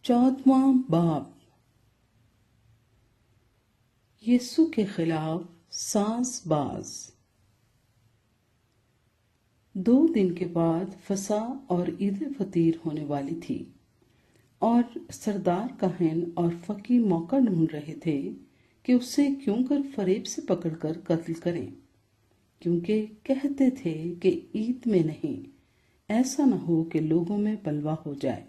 14واں باب یسوع کے خلاف ساز باز۔ 2 دن کے بعد فسح اور عید فطیر ہونے والی تھی، اور سردار کاہن اور فقی موقع ڈھونڈ رہے تھے کہ اسے کیوں کر فریب سے پکڑ کر قتل کریں، کیونکہ کہتے تھے کہ عید میں نہیں، ایسا نہ ہو کہ لوگوں میں بلوا ہو جائے۔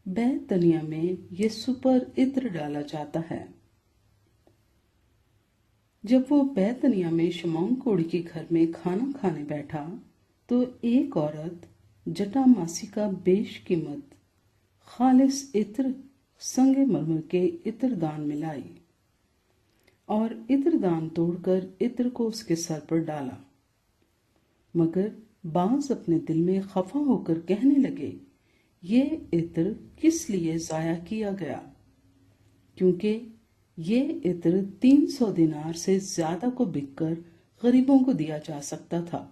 بیت دنیا میں یسوع پر عطر ڈالا جاتا ہے۔ جب وہ بیت دنیا میں شمعون کوڑی کے گھر میں کھانا کھانے بیٹھا تو ایک عورت جٹا ماسی کا بیش قیمت خالص عطر سنگ مرمر کے عطر دان میں لائی اور عطر دان توڑ کر عطر کو اس کے سر پر ڈالا، مگر بعض اپنے دل میں خفا ہو کر کہنے لگے، یہ عطر کس لیے ضائع کیا گیا، کیونکہ یہ عطر 300 دینار سے زیادہ کو بک کر غریبوں کو دیا جا سکتا تھا،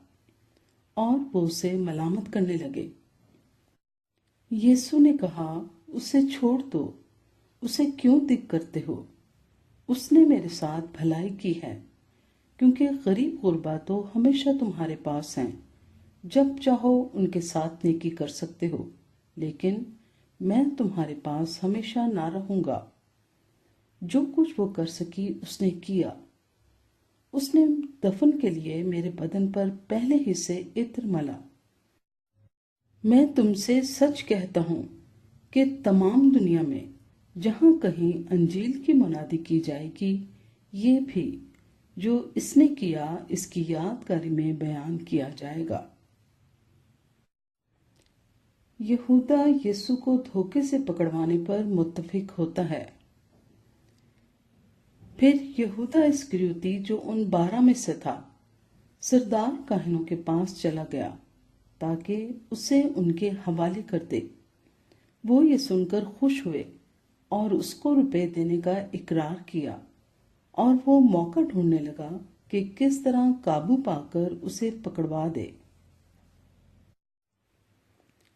اور وہ اسے ملامت کرنے لگے۔ یسوع نے کہا، اسے چھوڑ دو، اسے کیوں دکھ کرتے ہو؟ اس نے میرے ساتھ بھلائی کی ہے، کیونکہ غریب غربا تو ہمیشہ تمہارے پاس ہیں، جب چاہو ان کے ساتھ نیکی کر سکتے ہو، لیکن میں تمہارے پاس ہمیشہ نہ رہوں گا۔ جو کچھ وہ کر سکی اس نے کیا۔ اس نے دفن کے لیے میرے بدن پر پہلے ہی سے عطر ملا۔ میں تم سے سچ کہتا ہوں کہ تمام دنیا میں جہاں کہیں انجیل کی منادی کی جائے گی، یہ بھی جو اس نے کیا اس کی یادگاری میں بیان کیا جائے گا۔ یہودا یسوع کو دھوکے سے پکڑوانے پر متفق ہوتا ہے۔ پھر یہودا اسکریوتی جو ان 12 میں سے تھا، سردار کاہنوں کے پاس چلا گیا تاکہ اسے ان کے حوالے کر دے۔ وہ یہ سن کر خوش ہوئے اور اس کو روپے دینے کا اقرار کیا، اور وہ موقع ڈھونڈنے لگا کہ کس طرح قابو پا کر اسے پکڑوا دے۔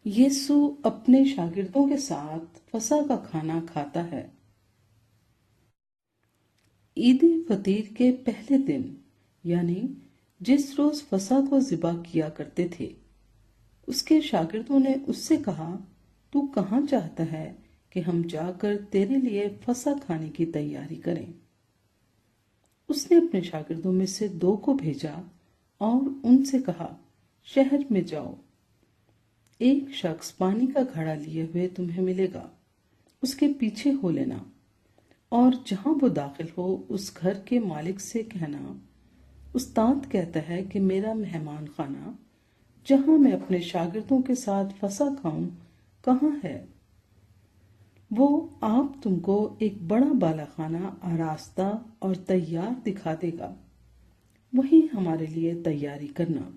یسوع اپنے شاگردوں کے ساتھ فسح کا کھانا کھاتا ہے۔ عید فطیر کے پہلے دن، یعنی جس روز فسح کو ذبح کیا کرتے تھے، اس کے شاگردوں نے اس سے کہا، تو کہاں چاہتا ہے کہ ہم جا کر تیرے لیے فسح کھانے کی تیاری کریں؟ اس نے اپنے شاگردوں میں سے 2 کو بھیجا اور ان سے کہا، شہر میں جاؤ، ایک شخص پانی کا گھڑا لیے ہوئے تمہیں ملے گا، اس کے پیچھے ہو لینا، اور جہاں وہ داخل ہو اس گھر کے مالک سے کہنا، استاد کہتا ہے کہ میرا مہمان خانہ جہاں میں اپنے شاگردوں کے ساتھ فسح کھاؤں کہاں ہے؟ وہ آپ تم کو ایک بڑا بالا خانہ آراستہ اور تیار دکھا دے گا، وہیں ہمارے لیے تیاری کرنا۔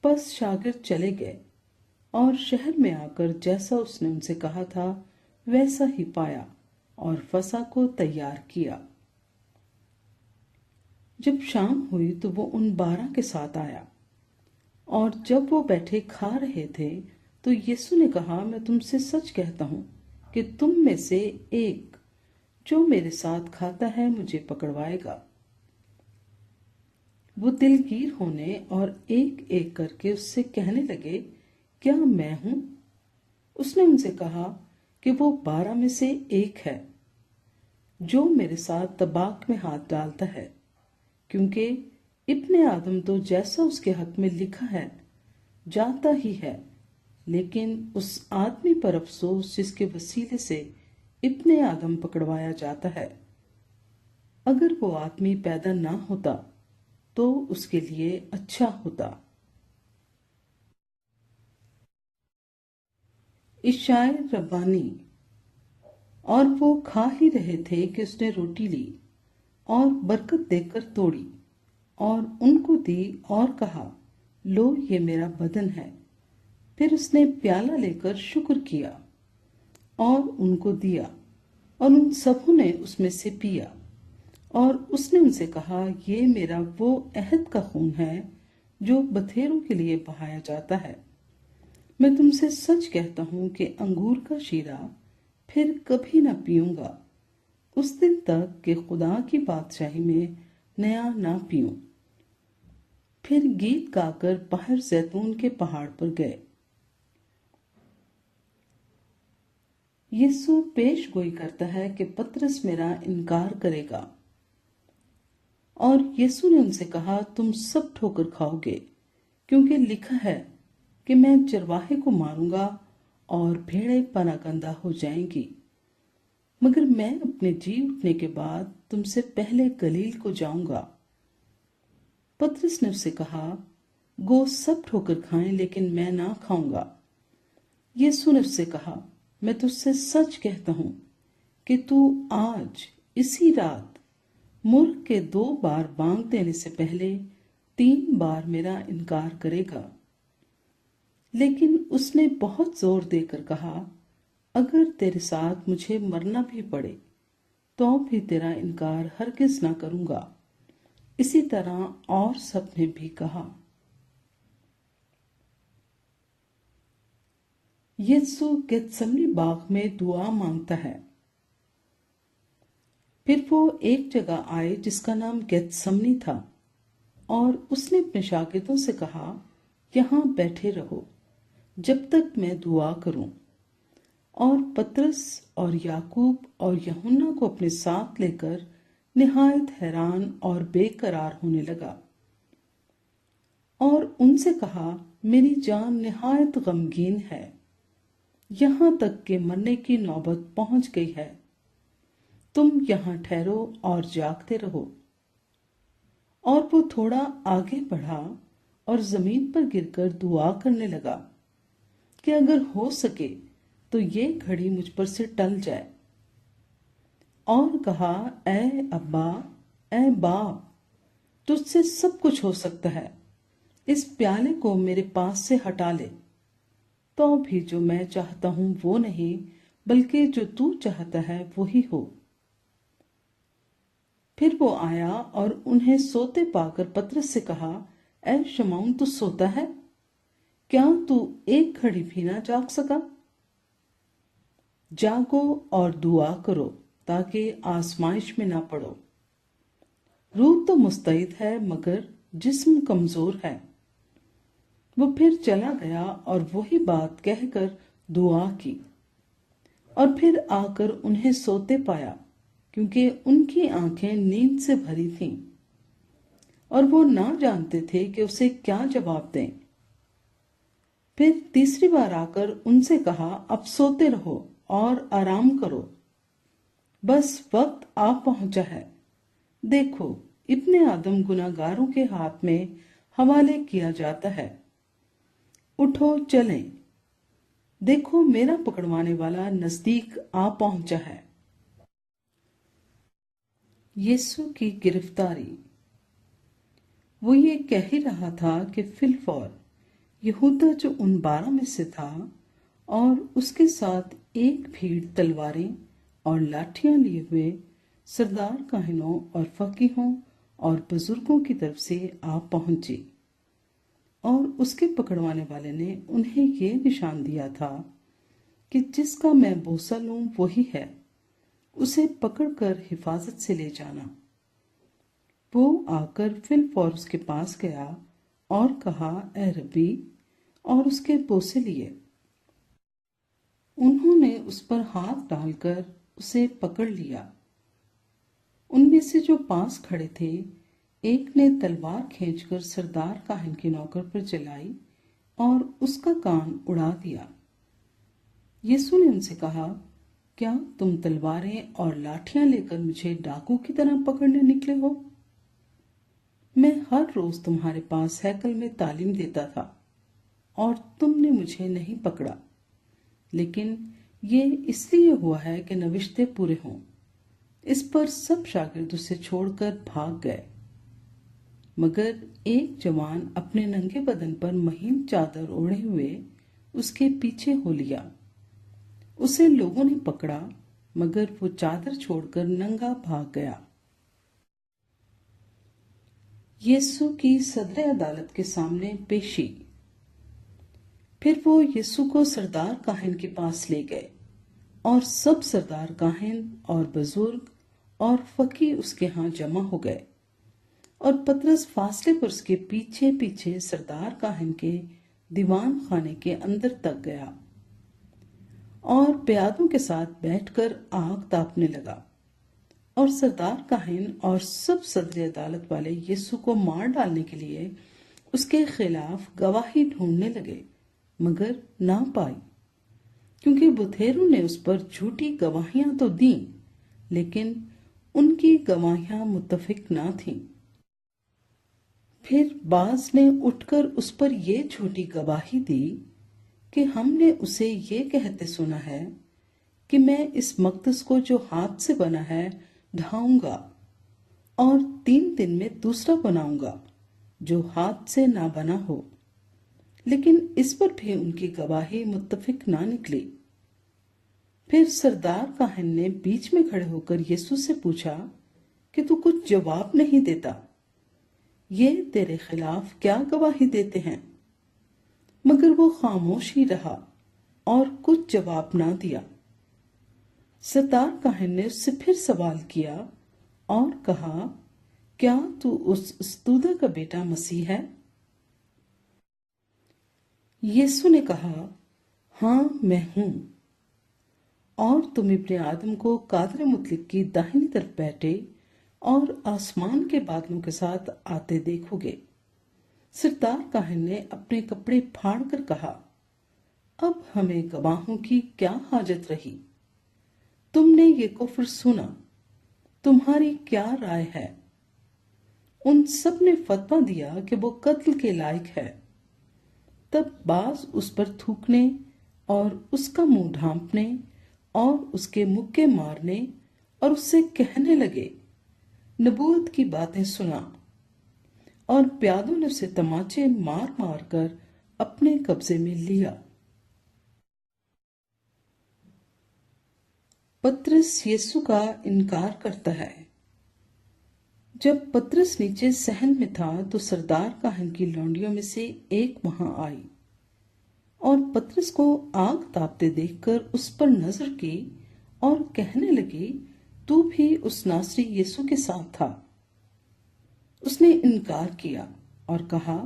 پس شاگرد چلے گئے اور شہر میں آ کر جیسا اس نے ان سے کہا تھا ویسا ہی پایا اور فسح کو تیار کیا۔ جب شام ہوئی تو وہ ان 12 کے ساتھ آیا، اور جب وہ بیٹھے کھا رہے تھے تو یسوع نے کہا، میں تم سے سچ کہتا ہوں کہ تم میں سے ایک جو میرے ساتھ کھاتا ہے مجھے پکڑوائے گا۔ وہ دلگیر ہونے اور ایک ایک کر کے اس سے کہنے لگے، کیا میں ہوں؟ اس نے ان سے کہا کہ وہ 12 میں سے ایک ہے، جو میرے ساتھ طباق میں ہاتھ ڈالتا ہے، کیونکہ ابن آدم تو جیسا اس کے حق میں لکھا ہے جاتا ہی ہے، لیکن اس آدمی پر افسوس جس کے وسیلے سے ابن آدم پکڑوایا جاتا ہے۔ اگر وہ آدمی پیدا نہ ہوتا تو اس کے لیے اچھا ہوتا۔ اشعیا ربانی۔ اور وہ کھا ہی رہے تھے کہ اس نے روٹی لی اور برکت دے کر توڑی اور ان کو دی اور کہا، لو یہ میرا بدن ہے۔ پھر اس نے پیالہ لے کر شکر کیا اور ان کو دیا، اور ان سبوں نے اس میں سے پیا، اور اس نے ان سے کہا، یہ میرا وہ عہد کا خون ہے جو بتھیروں کے لیے بہایا جاتا ہے۔ میں تم سے سچ کہتا ہوں کہ انگور کا شیرہ پھر کبھی نہ پیوں گا اس دن تک کہ خدا کی بادشاہی میں نیا نہ پیوں۔ پھر گیت گا کر باہر زیتون کے پہاڑ پر گئے۔ یسوع پیش گوئی کرتا ہے کہ پطرس میرا انکار کرے گا، اور یسوع نے ان سے کہا تم سب ٹھوکر کھاؤ گے، کیونکہ لکھا ہے کہ میں چرواہے کو ماروں گا اور بھیڑیں پناہ گندہ ہو جائیں گی، مگر میں اپنے جی اٹھنے کے بعد تم سے پہلے گلیل کو جاؤں گا۔ پطرس نے اسے کہا گو سب ٹھوکر کھائیں لیکن میں نہ کھاؤں گا۔ یسوع نے اس سے کہا میں تجھ سے سچ کہتا ہوں کہ تو آج اسی رات مرغ کے 2 بار بانگ دینے سے پہلے 3 بار میرا انکار کرے گا۔ لیکن اس نے بہت زور دے کر کہا اگر تیرے ساتھ مجھے مرنا بھی پڑے تو بھی تیرا انکار ہرگز نہ کروں گا۔ اسی طرح اور سب نے بھی کہا۔ یسوع گیتسمنی باغ میں دعا مانگتا ہے۔ پھر وہ ایک جگہ آئے جس کا نام گیتسمنی تھا، اور اس نے اپنے شاگردوں سے کہا یہاں بیٹھے رہو جب تک میں دعا کروں۔ اور پطرس اور یعقوب اور یوحنا کو اپنے ساتھ لے کر نہایت حیران اور بے قرار ہونے لگا، اور ان سے کہا میری جان نہایت غمگین ہے، یہاں تک کہ مرنے کی نوبت پہنچ گئی ہے، تم یہاں ٹھہرو اور جاگتے رہو۔ اور وہ تھوڑا آگے بڑھا اور زمین پر گر کر دعا کرنے لگا کہ اگر ہو سکے تو یہ گھڑی مجھ پر سے ٹل جائے، اور کہا اے ابا، اے باپ، تجھ سے سب کچھ ہو سکتا ہے، اس پیالے کو میرے پاس سے ہٹا لے، تو بھی جو میں چاہتا ہوں وہ نہیں بلکہ جو تو چاہتا ہے وہی ہو۔ پھر وہ آیا اور انہیں سوتے پا کر پطرس سے کہا اے شمعون تو سوتا ہے، کیا تو ایک گھڑی بھی نہ جاگ سکا؟ جاگو اور دعا کرو تاکہ آزمائش میں نہ پڑو۔ روح تو مستعد ہے مگر جسم کمزور ہے۔ وہ پھر چلا گیا اور وہی بات کہہ کر دعا کی، اور پھر آ کر انہیں سوتے پایا کیونکہ ان کی آنکھیں نیند سے بھری تھیں، اور وہ نہ جانتے تھے کہ اسے کیا جواب دیں۔ پھر تیسری بار آ کر ان سے کہا اب سوتے رہو اور آرام کرو، بس وقت آ پہنچا ہے، دیکھو ابن آدم گناہگاروں کے ہاتھ میں حوالے کیا جاتا ہے، اٹھو چلیں، دیکھو میرا پکڑوانے والا نزدیک آ پہنچا ہے۔ یسوع کی گرفتاری۔ وہ یہ کہہ ہی رہا تھا کہ فی الفور یہودا جو ان 12 میں سے تھا اور اس کے ساتھ ایک بھیڑ تلواریں اور لاٹھیاں لیے ہوئے سردار کاہنوں اور فقیہوں اور بزرگوں کی طرف سے آ پہنچی، اور اس کے پکڑوانے والے نے انہیں یہ نشان دیا تھا کہ جس کا میں بوسہ لوں وہی ہے، اسے پکڑ کر حفاظت سے لے جانا۔ وہ آ کر فی الفور اس کے پاس گیا اور کہا اے ربی، اور اس کے بوسے لیے۔ انہوں نے اس پر ہاتھ ڈال کر اسے پکڑ لیا۔ ان میں سے جو پاس کھڑے تھے ایک نے تلوار کھینچ کر سردار کاہن کے نوکر پر چلائی اور اس کا کان اڑا دیا۔ یسوع نے ان سے کہا کیا تم تلواریں اور لاٹھیاں لے کر مجھے ڈاکو کی طرح پکڑنے نکلے ہو؟ میں ہر روز تمہارے پاس ہیکل میں تعلیم دیتا تھا اور تم نے مجھے نہیں پکڑا، لیکن یہ اس لیے ہوا ہے کہ نوشتے پورے ہوں۔ اس پر سب شاگرد اسے چھوڑ کر بھاگ گئے، مگر ایک جوان اپنے ننگے بدن پر مہین چادر اوڑھے ہوئے اس کے پیچھے ہو لیا۔ اسے لوگوں نے پکڑا مگر وہ چادر چھوڑ کر ننگا بھاگ گیا۔ یسوع کی صدر عدالت کے سامنے پیشی۔ پھر وہ یسوع کو سردار کاہن کے پاس لے گئے اور سب سردار کاہن اور بزرگ اور فقیہ اس کے ہاں جمع ہو گئے، اور پطرس فاصلے پر اس کے پیچھے پیچھے سردار کاہن کے دیوان خانے کے اندر تک گیا اور پیادوں کے ساتھ بیٹھ کر آگ تاپنے لگا، اور سردار کاہن اور سب صدر عدالت والے یسوع کو مار ڈالنے کے لیے اس کے خلاف گواہی ڈھونڈنے لگے، مگر نہ پائی، کیونکہ بتھیروں نے اس پر جھوٹی گواہیاں تو دیں، لیکن ان کی گواہیاں متفق نہ تھیں۔ پھر بعض نے اٹھ کر اس پر یہ جھوٹی گواہی دی کہ ہم نے اسے یہ کہتے سنا ہے کہ میں اس مقدس کو جو ہاتھ سے بنا ہے ڈھاؤں گا، اور 3 دن میں دوسرا بناؤں گا جو ہاتھ سے نہ بنا ہو۔ لیکن اس پر بھی ان کی گواہی متفق نہ نکلی۔ پھر سردار کاہن نے بیچ میں کھڑے ہو کر یسوع سے پوچھا کہ تو کچھ جواب نہیں دیتا، یہ تیرے خلاف کیا گواہی دیتے ہیں؟ مگر وہ خاموش ہی رہا اور کچھ جواب نہ دیا۔ سردار کاہن نے اس سے پھر سوال کیا اور کہا، کیا تو اس استودہ کا بیٹا مسیح ہے؟ یسوع نے کہا، ہاں میں ہوں، اور تم ابن آدم کو قادر مطلق کی داہنی طرف بیٹھے اور آسمان کے بادلوں کے ساتھ آتے دیکھو گے۔ سردار کاہن نے اپنے کپڑے پھاڑ کر کہا، اب ہمیں گواہوں کی کیا حاجت رہی؟ تم نے یہ کفر سنا، تمہاری کیا رائے ہے؟ ان سب نے فتویٰ دیا کہ وہ قتل کے لائق ہے۔ تب بعض اس پر تھوکنے اور اس کا منہ ڈھانپنے اور اس کے مکے مارنے اور اس سے کہنے لگے، نبوت کی باتیں سنا، اور پیادوں نے اسے تماچے مار مار کر اپنے قبضے میں لیا۔ پطرس یسوع کا انکار کرتا ہے۔ جب پطرس نیچے صحن میں تھا تو سردار کاہن کی لونڈیوں میں سے ایک وہاں آئی اور پطرس کو آگ تاپتے دیکھ کر اس پر نظر کی اور کہنے لگی، تو بھی اس ناصری یسوع کے ساتھ تھا۔ اس نے انکار کیا اور کہا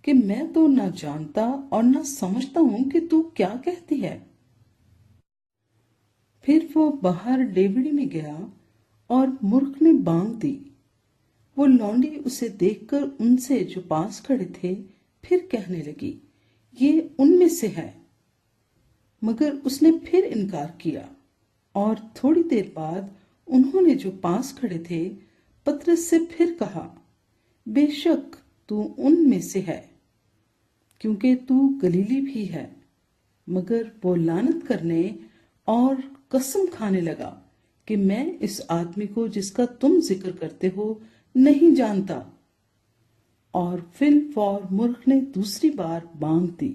کہ میں تو نہ جانتا اور نہ سمجھتا ہوں کہ تو کیا کہتی ہے۔ پھر وہ باہر ڈیوڑی میں گیا اور مرغ نے بانگ دی۔ وہ لونڈی اسے دیکھ کر ان سے جو پاس کھڑے تھے پھر کہنے لگی، یہ ان میں سے ہے، مگر اس نے پھر انکار کیا۔ اور تھوڑی دیر بعد انہوں نے جو پاس کھڑے تھے پطرس سے پھر کہا، بے شک تو ان میں سے ہے، کیونکہ تو گلیلی بھی ہے۔ مگر وہ لعنت کرنے اور قسم کھانے لگا کہ میں اس آدمی کو جس کا تم ذکر کرتے ہو نہیں جانتا۔ اور فی الفور مرغ نے دوسری بار بانگ دی۔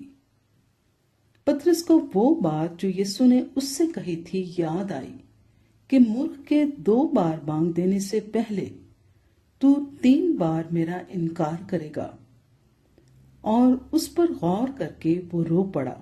پطرس کو وہ بات جو یسوع نے اس سے کہی تھی یاد آئی کہ مرغ کے 2 بار بانگ دینے سے پہلے تو 3 بار میرا انکار کرے گا، اور اس پر غور کر کے وہ رو پڑا۔